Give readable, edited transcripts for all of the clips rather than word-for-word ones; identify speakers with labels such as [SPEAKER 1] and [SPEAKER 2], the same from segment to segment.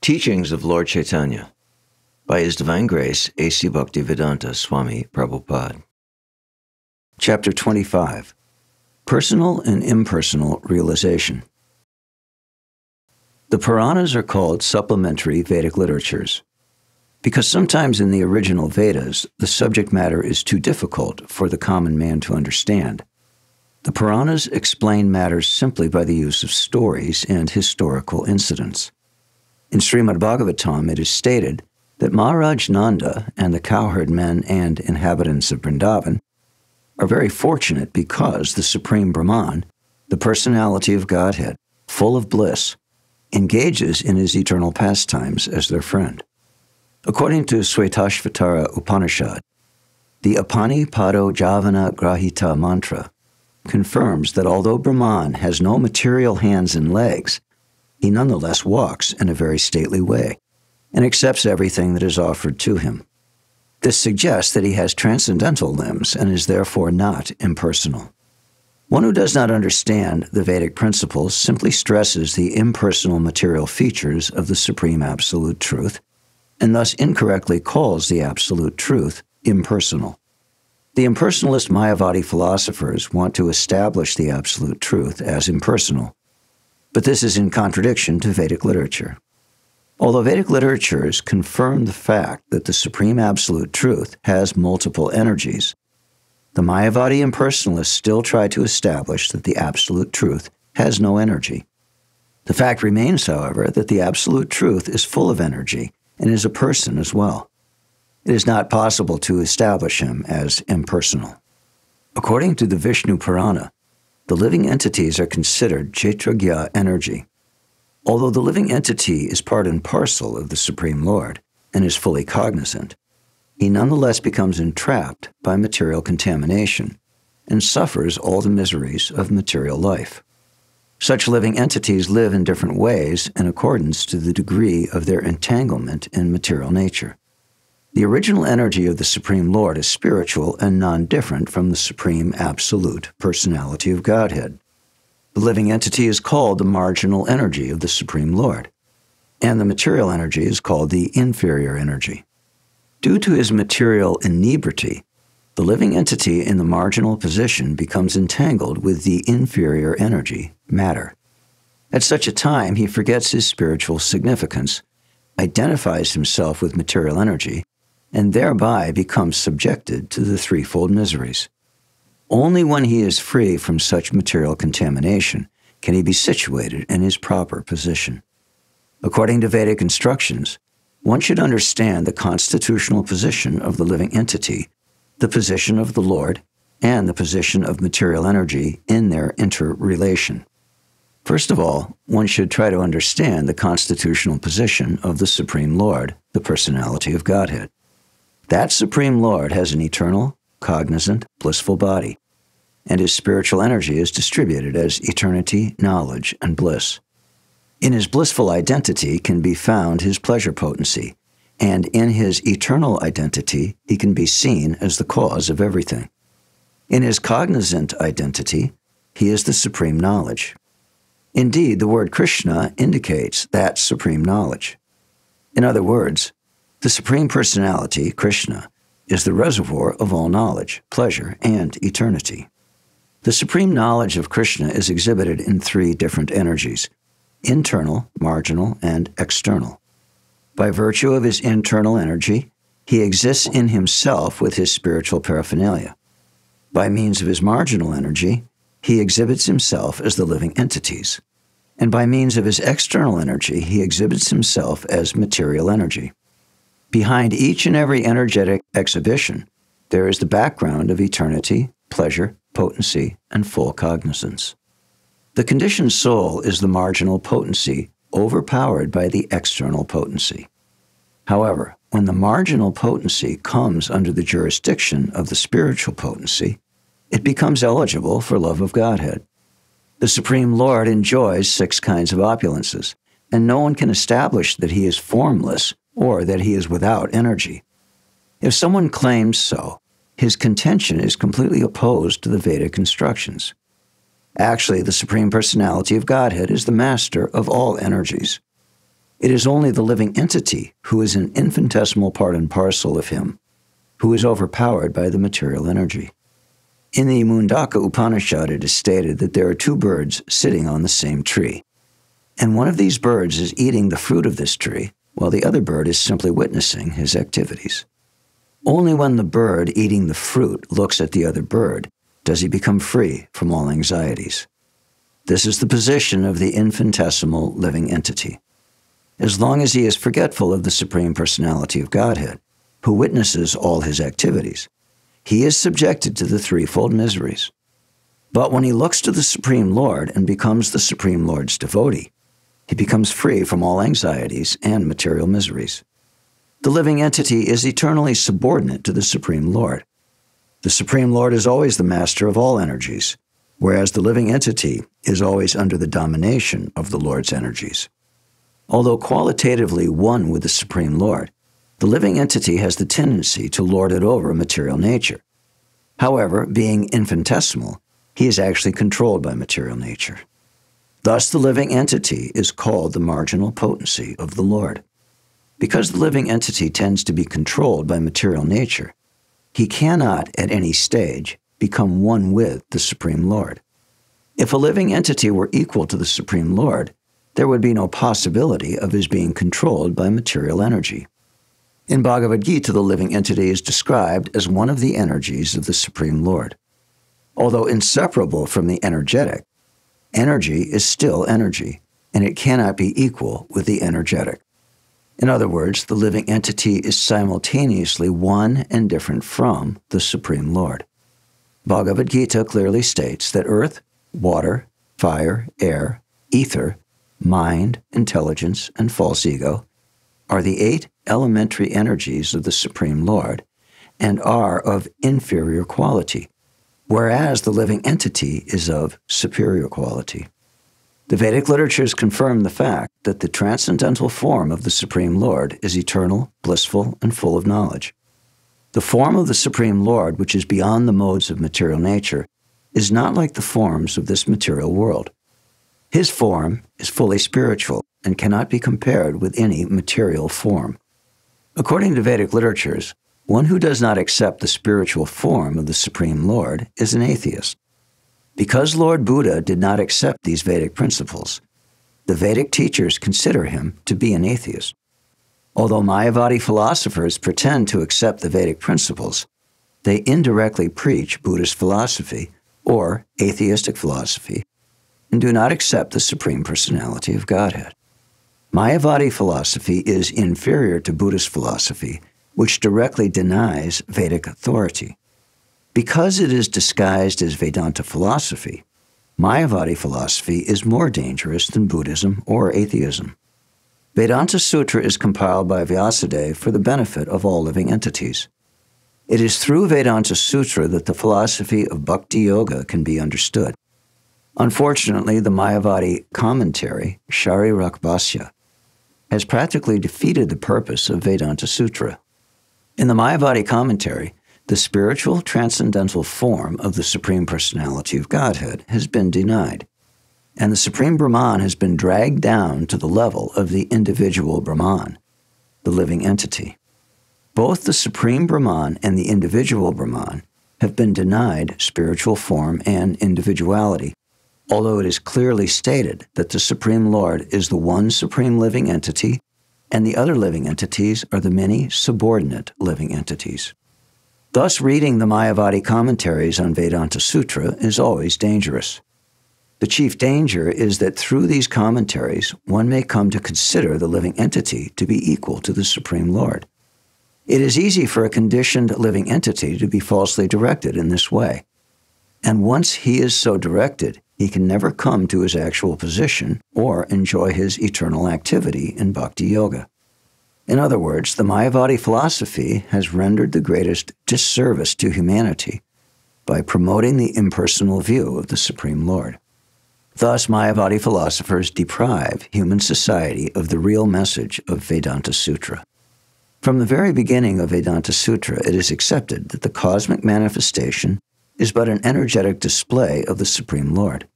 [SPEAKER 1] Teachings of Lord Caitanya by His Divine Grace, A.C. Bhaktivedanta Swami Prabhupāda. Chapter 25. Personal and Impersonal Realization. The Puranas are called supplementary Vedic literatures because sometimes in the original Vedas, the subject matter is too difficult for the common man to understand. The Puranas explain matters simply by the use of stories and historical incidents. In Srimad Bhagavatam, it is stated that Maharaj Nanda and the cowherd men and inhabitants of Vrindavan are very fortunate because the Supreme Brahman, the personality of Godhead, full of bliss, engages in his eternal pastimes as their friend. According to Svetashvatara Upanishad, the Apani Pado Javana Grahita mantra confirms that although Brahman has no material hands and legs, he nonetheless walks in a very stately way and accepts everything that is offered to him. This suggests that he has transcendental limbs and is therefore not impersonal. One who does not understand the Vedic principles simply stresses the impersonal material features of the Supreme Absolute Truth and thus incorrectly calls the Absolute Truth impersonal. The impersonalist Mayavadi philosophers want to establish the Absolute Truth as impersonal, but this is in contradiction to Vedic literature. Although Vedic literatures confirm the fact that the Supreme Absolute Truth has multiple energies, the Mayavadi impersonalists still try to establish that the Absolute Truth has no energy. The fact remains, however, that the Absolute Truth is full of energy and is a person as well. It is not possible to establish him as impersonal. According to the Vishnu Purana, the living entities are considered Kshetragya energy. Although the living entity is part and parcel of the Supreme Lord and is fully cognizant, he nonetheless becomes entrapped by material contamination and suffers all the miseries of material life. Such living entities live in different ways in accordance to the degree of their entanglement in material nature. The original energy of the Supreme Lord is spiritual and non-different from the Supreme Absolute Personality of Godhead. The living entity is called the marginal energy of the Supreme Lord, and the material energy is called the inferior energy. Due to his material inebriety, the living entity in the marginal position becomes entangled with the inferior energy, matter. At such a time, he forgets his spiritual significance, identifies himself with material energy, and thereby becomes subjected to the threefold miseries. Only when he is free from such material contamination can he be situated in his proper position. According to Vedic instructions, one should understand the constitutional position of the living entity, the position of the Lord, and the position of material energy in their interrelation. First of all, one should try to understand the constitutional position of the Supreme Lord, the personality of Godhead. That Supreme Lord has an eternal, cognizant, blissful body, and his spiritual energy is distributed as eternity, knowledge, and bliss. In his blissful identity can be found his pleasure potency, and in his eternal identity he can be seen as the cause of everything. In his cognizant identity, he is the supreme knowledge. Indeed, the word Krishna indicates that supreme knowledge. In other words, the Supreme Personality, Krishna, is the reservoir of all knowledge, pleasure, and eternity. The supreme knowledge of Krishna is exhibited in three different energies: internal, marginal, and external. By virtue of his internal energy, he exists in himself with his spiritual paraphernalia. By means of his marginal energy, he exhibits himself as the living entities. And by means of his external energy, he exhibits himself as material energy. Behind each and every energetic exhibition, there is the background of eternity, pleasure, potency, and full cognizance. The conditioned soul is the marginal potency overpowered by the external potency. However, when the marginal potency comes under the jurisdiction of the spiritual potency, it becomes eligible for love of Godhead. The Supreme Lord enjoys 6 kinds of opulences, and no one can establish that he is formless or that he is without energy. If someone claims so, his contention is completely opposed to the Vedic instructions. Actually, the Supreme Personality of Godhead is the master of all energies. It is only the living entity who is an infinitesimal part and parcel of him, who is overpowered by the material energy. In the Mundaka Upanishad, it is stated that there are two birds sitting on the same tree, and one of these birds is eating the fruit of this tree, while the other bird is simply witnessing his activities. Only when the bird eating the fruit looks at the other bird does he become free from all anxieties. This is the position of the infinitesimal living entity. As long as he is forgetful of the Supreme Personality of Godhead, who witnesses all his activities, he is subjected to the threefold miseries. But when he looks to the Supreme Lord and becomes the Supreme Lord's devotee, he becomes free from all anxieties and material miseries. The living entity is eternally subordinate to the Supreme Lord. The Supreme Lord is always the master of all energies, whereas the living entity is always under the domination of the Lord's energies. Although qualitatively one with the Supreme Lord, the living entity has the tendency to lord it over material nature. However, being infinitesimal, he is actually controlled by material nature. Thus, the living entity is called the marginal potency of the Lord. Because the living entity tends to be controlled by material nature, he cannot, at any stage, become one with the Supreme Lord. If a living entity were equal to the Supreme Lord, there would be no possibility of his being controlled by material energy. In Bhagavad Gita, the living entity is described as one of the energies of the Supreme Lord. Although inseparable from the energetic, energy is still energy, and it cannot be equal with the energetic. In other words, the living entity is simultaneously one and different from the Supreme Lord. Bhagavad Gita clearly states that earth, water, fire, air, ether, mind, intelligence, and false ego are the 8 elementary energies of the Supreme Lord and are of inferior quality, whereas the living entity is of superior quality. The Vedic literatures confirm the fact that the transcendental form of the Supreme Lord is eternal, blissful, and full of knowledge. The form of the Supreme Lord, which is beyond the modes of material nature, is not like the forms of this material world. His form is fully spiritual and cannot be compared with any material form. According to Vedic literatures, one who does not accept the spiritual form of the Supreme Lord is an atheist. Because Lord Buddha did not accept these Vedic principles, the Vedic teachers consider him to be an atheist. Although Mayavadi philosophers pretend to accept the Vedic principles, they indirectly preach Buddhist philosophy or atheistic philosophy and do not accept the Supreme Personality of Godhead. Mayavadi philosophy is inferior to Buddhist philosophy, which directly denies Vedic authority. Because it is disguised as Vedanta philosophy, Mayavadi philosophy is more dangerous than Buddhism or atheism. Vedanta Sutra is compiled by Vyasadeva for the benefit of all living entities. It is through Vedanta Sutra that the philosophy of Bhakti Yoga can be understood. Unfortunately, the Mayavadi commentary, Sharirakbhasya, has practically defeated the purpose of Vedanta Sutra. In the Mayavadi commentary, the spiritual transcendental form of the Supreme Personality of Godhead has been denied, and the Supreme Brahman has been dragged down to the level of the individual Brahman, the living entity. Both the Supreme Brahman and the individual Brahman have been denied spiritual form and individuality, although it is clearly stated that the Supreme Lord is the one supreme living entity, and the other living entities are the many subordinate living entities. Thus, reading the Mayavadi commentaries on Vedanta Sutra is always dangerous. The chief danger is that through these commentaries, one may come to consider the living entity to be equal to the Supreme Lord. It is easy for a conditioned living entity to be falsely directed in this way, and once he is so directed, he can never come to his actual position or enjoy his eternal activity in Bhakti Yoga. In other words, the Mayavadi philosophy has rendered the greatest disservice to humanity by promoting the impersonal view of the Supreme Lord. Thus, Mayavadi philosophers deprive human society of the real message of Vedanta Sutra. From the very beginning of Vedanta Sutra, it is accepted that the cosmic manifestation is but an energetic display of the Supreme Lord.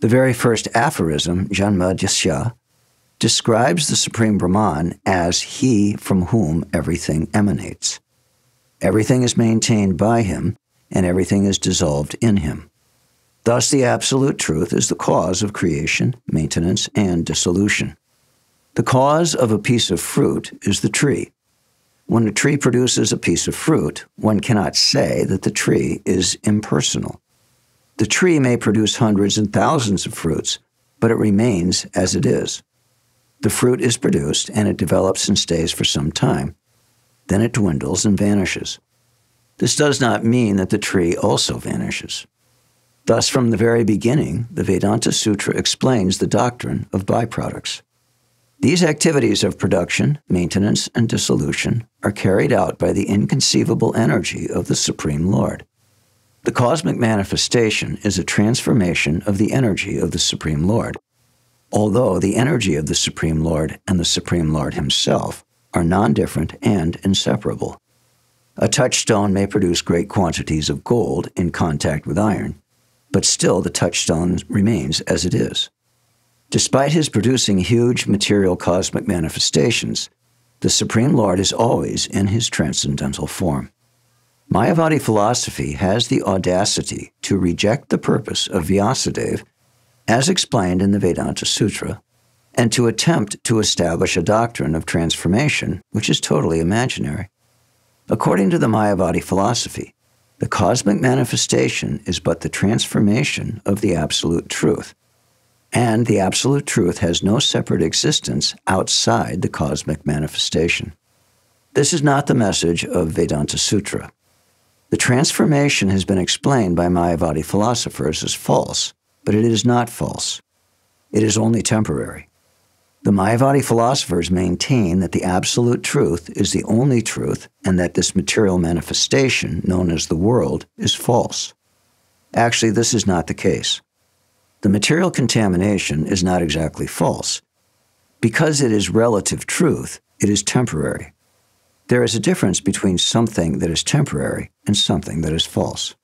[SPEAKER 1] The very first aphorism, Janma Jasya, describes the Supreme Brahman as he from whom everything emanates. Everything is maintained by him, and everything is dissolved in him. Thus, the Absolute Truth is the cause of creation, maintenance, and dissolution. The cause of a piece of fruit is the tree. When a tree produces a piece of fruit, one cannot say that the tree is impersonal. The tree may produce hundreds and thousands of fruits, but it remains as it is. The fruit is produced, and it develops and stays for some time. Then it dwindles and vanishes. This does not mean that the tree also vanishes. Thus, from the very beginning, the Vedanta Sutra explains the doctrine of byproducts. These activities of production, maintenance, and dissolution are carried out by the inconceivable energy of the Supreme Lord. The cosmic manifestation is a transformation of the energy of the Supreme Lord, although the energy of the Supreme Lord and the Supreme Lord himself are non-different and inseparable. A touchstone may produce great quantities of gold in contact with iron, but still the touchstone remains as it is. Despite his producing huge material cosmic manifestations, the Supreme Lord is always in his transcendental form. Mayavadi philosophy has the audacity to reject the purpose of Vyasadeva, as explained in the Vedanta Sutra, and to attempt to establish a doctrine of transformation which is totally imaginary. According to the Mayavadi philosophy, the cosmic manifestation is but the transformation of the Absolute Truth, and the Absolute Truth has no separate existence outside the cosmic manifestation. This is not the message of Vedanta Sutra. The transformation has been explained by Mayavadi philosophers as false, but it is not false. It is only temporary. The Mayavadi philosophers maintain that the Absolute Truth is the only truth and that this material manifestation, known as the world, is false. Actually, this is not the case. The material contamination is not exactly false. Because it is relative truth, it is temporary. There is a difference between something that is temporary and something that is false.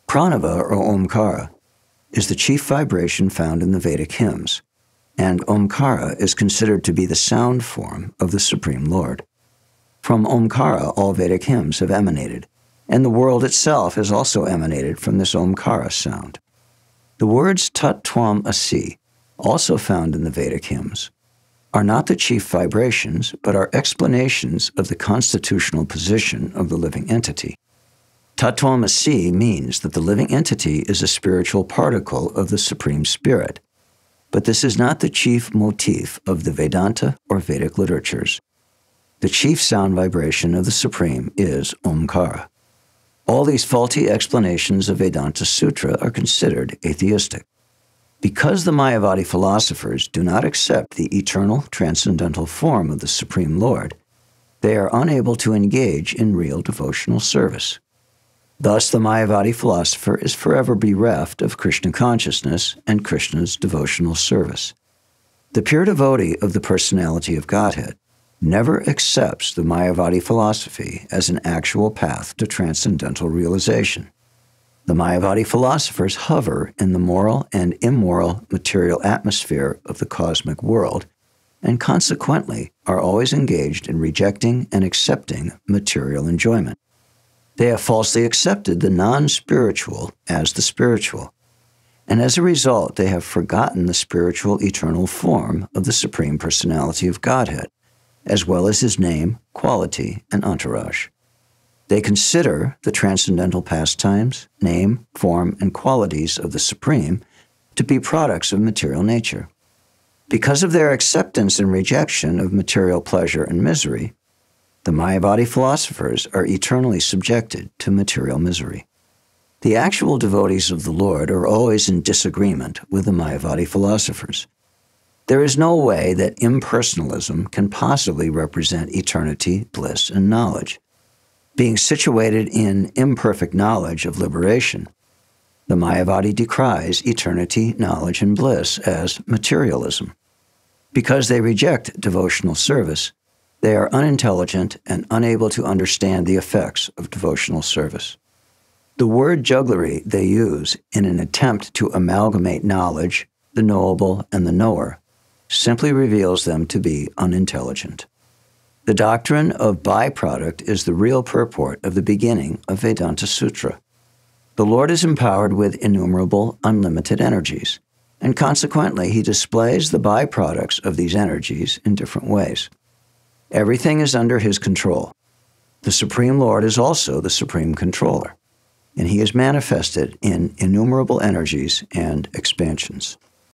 [SPEAKER 1] Pranava, or Omkara, is the chief vibration found in the Vedic hymns, and Omkara is considered to be the sound form of the Supreme Lord. From Omkara, all Vedic hymns have emanated, and the world itself has also emanated from this Omkara sound. The words Tat Tvam Asi, also found in the Vedic hymns, are not the chief vibrations, but are explanations of the constitutional position of the living entity. Tat Tvam Asi means that the living entity is a spiritual particle of the Supreme Spirit, but this is not the chief motif of the Vedanta or Vedic literatures. The chief sound vibration of the Supreme is Omkara. All these faulty explanations of Vedanta Sutra are considered atheistic. Because the Mayavadi philosophers do not accept the eternal transcendental form of the Supreme Lord, they are unable to engage in real devotional service. Thus, the Mayavadi philosopher is forever bereft of Krishna consciousness and Krishna's devotional service. The pure devotee of the personality of Godhead never accepts the Mayavadi philosophy as an actual path to transcendental realization. The Mayavadi philosophers hover in the moral and immoral material atmosphere of the cosmic world, and consequently are always engaged in rejecting and accepting material enjoyment. They have falsely accepted the non-spiritual as the spiritual, and as a result they have forgotten the spiritual eternal form of the Supreme Personality of Godhead, as well as his name, quality, and entourage. They consider the transcendental pastimes, name, form, and qualities of the Supreme to be products of material nature. Because of their acceptance and rejection of material pleasure and misery, the Mayavadi philosophers are eternally subjected to material misery. The actual devotees of the Lord are always in disagreement with the Mayavadi philosophers. There is no way that impersonalism can possibly represent eternity, bliss, and knowledge. Being situated in imperfect knowledge of liberation, the Mayavadi decries eternity, knowledge, and bliss as materialism. Because they reject devotional service, they are unintelligent and unable to understand the effects of devotional service. The word jugglery they use in an attempt to amalgamate knowledge, the knowable, and the knower simply reveals them to be unintelligent. The doctrine of byproduct is the real purport of the beginning of Vedanta Sutra. The Lord is empowered with innumerable, unlimited energies, and consequently he displays the byproducts of these energies in different ways. Everything is under his control. The Supreme Lord is also the Supreme Controller, and he is manifested in innumerable energies and expansions.